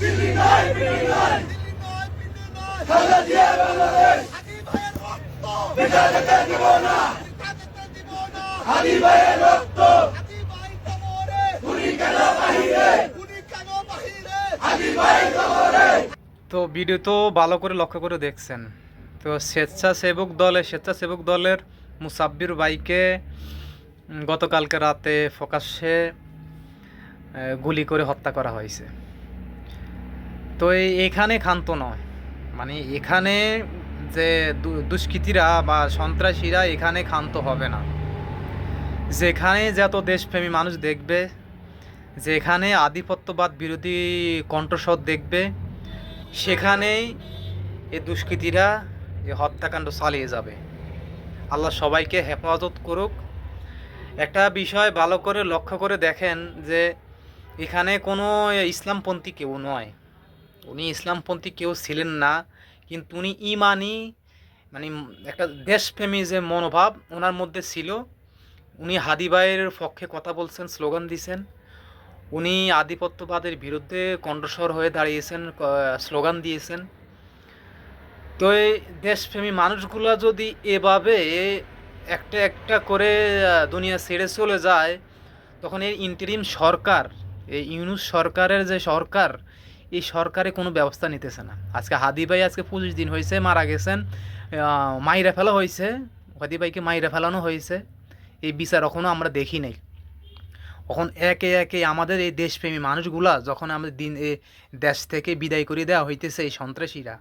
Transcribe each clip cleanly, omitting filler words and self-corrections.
দিল্লি নয়, দিল্লি নয়, খালেদা জিয়া বাংলাদেশ, পিতা যেতে দিব না, হাদি ভাইয়ের রক্ত, খুনি কেন বাহিরে, হাদি ভাই কবরে। তো ভিডিও তো ভালো করে লক্ষ্য করে দেখছেন। তো স্বেচ্ছাসেবক দলের মুসাব্বির ভাইকে গতকালকে রাতে প্রকাশ্যে গুলি করে হত্যা করা হয়েছে। তো এখানে ক্ষান্ত নয়, মানে এখানে যে দুষ্কৃতীরা বা সন্ত্রাসীরা এখানে ক্ষান্ত হবে না। যেখানে যত দেশপ্রেমী মানুষ দেখবে, যেখানে আধিপত্যবাদ বিরোধী কণ্ঠস্বর দেখবে, সেখানেই এই দুষ্কৃতীরা এই হত্যাকাণ্ড চালিয়ে যাবে। আল্লাহ সবাইকে হেফাজত করুক। একটা বিষয় ভালো করে লক্ষ্য করে দেখেন যে এখানে কোনো ইসলামপন্থী কেউ নয়, উনি ইসলামপন্থী কেউ ছিলেন না, কিন্তু উনি ইমানি মানে একটা দেশপ্রেমী যে মনোভাব ওনার মধ্যে ছিল। উনি হাদি ভাইয়ের পক্ষে কথা বলছেন, স্লোগান দিয়েছেন। উনি আধিপত্যবাদের বিরুদ্ধে কণ্ঠস্বর হয়ে দাঁড়িয়েছেন, স্লোগান দিয়েছেন। তো এই দেশপ্রেমী মানুষগুলো যদি এভাবে একটা একটা করে দুনিয়া ছেড়ে চলে যায়, তখন এই ইন্টারিম সরকার, এই ইউনূস সরকারের যে সরকার, এই সরকারে কোনো ব্যবস্থা নিতেছে না। আজকে হাদি ভাই আজকে 25 দিন হয়েছে মারা গেছেন, মাইরা ফেলা হয়েছে, হাদি ভাইকে মাইরা ফেলানো হয়েছে। এই বিচার এখনও আমরা দেখি নাই। এখন একে একে আমাদের এই দেশপ্রেমী মানুষগুলা যখন আমাদের দেশ থেকে বিদায় করে দেওয়া হইতেছে এই সন্ত্রাসীরা,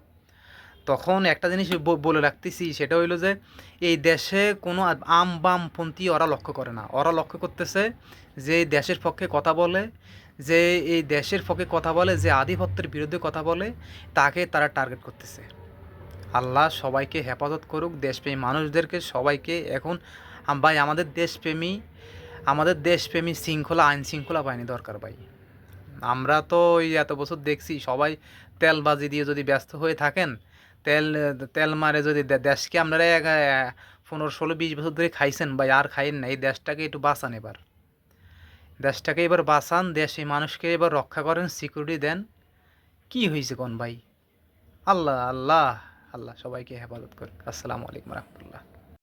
তখন একটা জিনিস বলে রাখতেছি, সেটা হইলো যে এই দেশে কোনো বামপন্থী ওরা লক্ষ্য করে না। ওরা লক্ষ্য করতেছে যে দেশের পক্ষে কথা বলে, যে এই দেশের পক্ষে কথা বলে, যে আধিপত্যের বিরুদ্ধে কথা বলে, তাকে তারা টার্গেট করতেছে। আল্লাহ সবাইকে হেফাজত করুক, দেশপ্রেমী মানুষদেরকে সবাইকে। এখন ভাই আমাদের দেশপ্রেমী শৃঙ্খলা, আইন শৃঙ্খলা বাহিনী দরকার ভাই। আমরা তো ওই এত বছর দেখছি সবাই তেলবাজি দিয়ে যদি ব্যস্ত হয়ে থাকেন, তেল তেল মারে যদি দেশকে আপনারা 15, 16, 20 বছর ধরে খাইছেন ভাই, আর খাইন না। এই দেশটাকে একটু বাঁচান, এবার দেশটাকে এবার বাঁচান, দেশে মানুষকে এবার রক্ষা করেন, সিকিউরিটি দেন। কি হয়েছে কোন ভাই? আল্লাহ আল্লাহ আল্লাহ সবাইকে হেফাজত করুক। আসসালামু আলাইকুম রহমতুল্লাহ।